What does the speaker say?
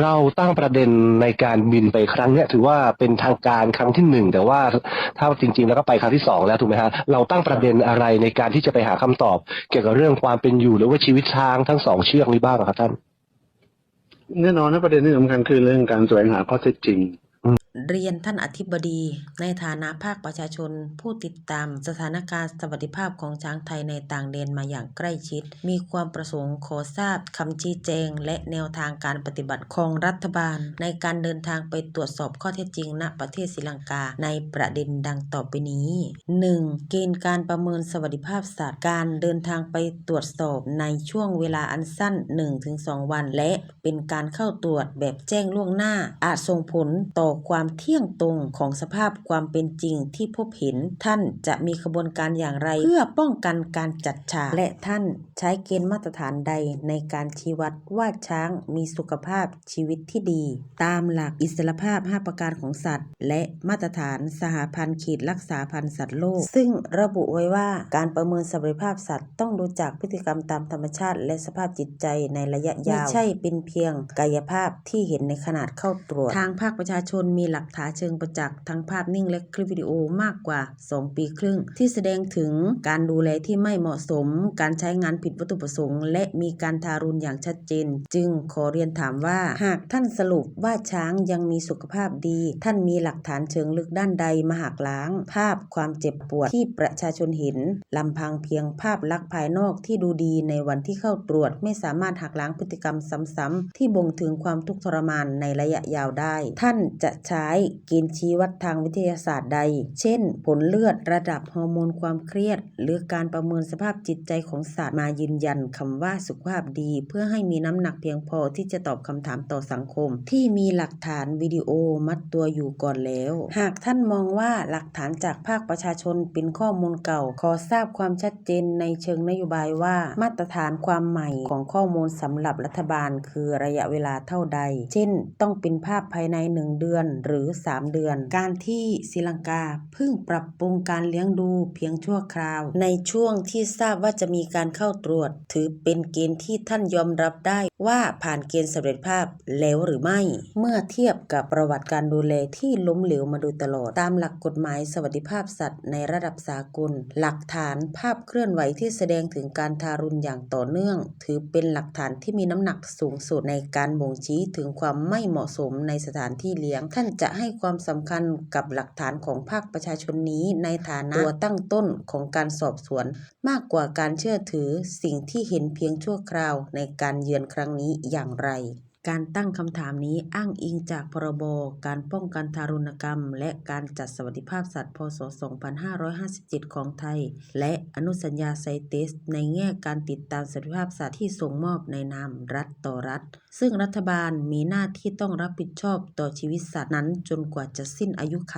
เราตั้งประเด็นในการบินไปครั้งเนี้ยถือว่าเป็นทางการครั้งที่1แต่ว่าถ้าจริงๆแล้วก็ไปครั้งที่2แล้วถูกไหมฮะเราตั้งประเด็นอะไรในการที่จะไปหาคำตอบเกี่ยวกับเรื่องความเป็นอยู่หรือว่าชีวิตช้างทั้ง2เชือกนี้บ้างครับท่านแน่นอนนะประเด็นที่สำคัญคือเรื่องการแสวงหาข้อเท็จจริงเรียนท่านอธิบดีในฐานะภาคประชาชนผู้ติดตามสถานการณ์สวัสดิภาพของช้างไทยในต่างแดนมาอย่างใกล้ชิดมีความประสงค์ขอทราบคำชี้แจงและแนวทางการปฏิบัติของรัฐบาลในการเดินทางไปตรวจสอบข้อเท็จจริงณประเทศศรีลังกาในประเด็นดังต่อไปนี้ 1. เกณฑ์การประเมินสวัสดิภาพสัตว์การเดินทางไปตรวจสอบในช่วงเวลาอันสั้น 1-2 วันและเป็นการเข้าตรวจแบบแจ้งล่วงหน้าอาจส่งผลต่อความเที่ยงตรงของสภาพความเป็นจริงที่พบเห็นท่านจะมีกระบวนการอย่างไรเพื่อป้องกันการจัดฉากและท่านใช้เกณฑ์มาตรฐานใดในการชี้วัดว่าช้างมีสุขภาพชีวิตที่ดีตามหลักอิสรภาพ5ประการของสัตว์และมาตรฐานสหพันธ์ขีดรักษาพันธุ์สัตว์โลกซึ่งระบุไว้ว่าการประเมินสวัสดิภาพสัตว์ต้องดูจากพฤติกรรมตามธรรมชาติและสภาพจิตใจในระยะยาวไม่ใช่เป็นเพียงกายภาพที่เห็นในขนาดเข้าตรวจทางภาคประชาชนมีหลักฐานเชิงประจักษ์ทั้งภาพนิ่งและคลิปวิดีโอมากกว่า2 ปีครึ่งที่แสดงถึงการดูแลที่ไม่เหมาะสมการใช้งานผิดวัตถุประสงค์และมีการทารุณอย่างชัดเจนจึงขอเรียนถามว่าหากท่านสรุปว่าช้างยังมีสุขภาพดีท่านมีหลักฐานเชิงลึกด้านใดมาหักล้างภาพความเจ็บปวดที่ประชาชนเห็นลำพังเพียงภาพลักษณ์ภายนอกที่ดูดีในวันที่เข้าตรวจไม่สามารถหักล้างพฤติกรรมซ้ำๆที่บ่งถึงความทุกข์ทรมานในระยะยาวได้ท่านจะใช้เกณฑ์ชี้วัดทางวิทยาศาสตร์ใดเช่นผลเลือดระดับฮอร์โมนความเครียดหรือการประเมินสภาพจิตใจของสัตว์มายืนยันคำว่าสุขภาพดีเพื่อให้มีน้ำหนักเพียงพอที่จะตอบคำถามต่อสังคมที่มีหลักฐานวิดีโอมัดตัวอยู่ก่อนแล้วหากท่านมองว่าหลักฐานจากภาคประชาชนเป็นข้อมูลเก่าขอทราบความชัดเจนในเชิงนโยบายว่ามาตรฐานความใหม่ของข้อมูลสำหรับรัฐบาลคือระยะเวลาเท่าใดเช่นต้องเป็นภาพภายใน1 เดือนหรือ3 เดือนการที่ศรีลังกาเพิ่งปรับปรุงการเลี้ยงดูเพียงชั่วคราวในช่วงที่ทราบว่าจะมีการเข้าตรวจถือเป็นเกณฑ์ที่ท่านยอมรับได้ว่าผ่านเกณฑ์สำเร็จภาพแล้วหรือไม่เมื่อเทียบกับประวัติการดูแลที่ล้มเหลวมาโดยตลอดตามหลักกฎหมายสวัสดิภาพสัตว์ในระดับสากลหลักฐานภาพเคลื่อนไหวที่แสดงถึงการทารุณอย่างต่อเนื่องถือเป็นหลักฐานที่มีน้ำหนักสูงสุดในการบ่งชี้ถึงความไม่เหมาะสมในสถานที่เลี้ยงท่านจะให้ความสำคัญกับหลักฐานของภาคประชาชนนี้ในฐานะตัวตั้งต้นของการสอบสวนมากกว่าการเชื่อถือสิ่งที่เห็นเพียงชั่วคราวในการเยือนครั้งนี้อย่างไรการตั้งคำถามนี้อ้างอิงจากพรบการป้องกันทารุณกรรมและการจัดสวัสดิภาพสัตว์พ.ศ. 2557 ของไทยและอนุสัญญาไซเตสในแง่การติดตามสวัสดิภาพสัตว์ที่ส่งมอบในนามรัฐต่อรัฐซึ่งรัฐบาลมีหน้าที่ต้องรับผิดชอบต่อชีวิตสัตว์นั้นจนกว่าจะสิ้นอายุไข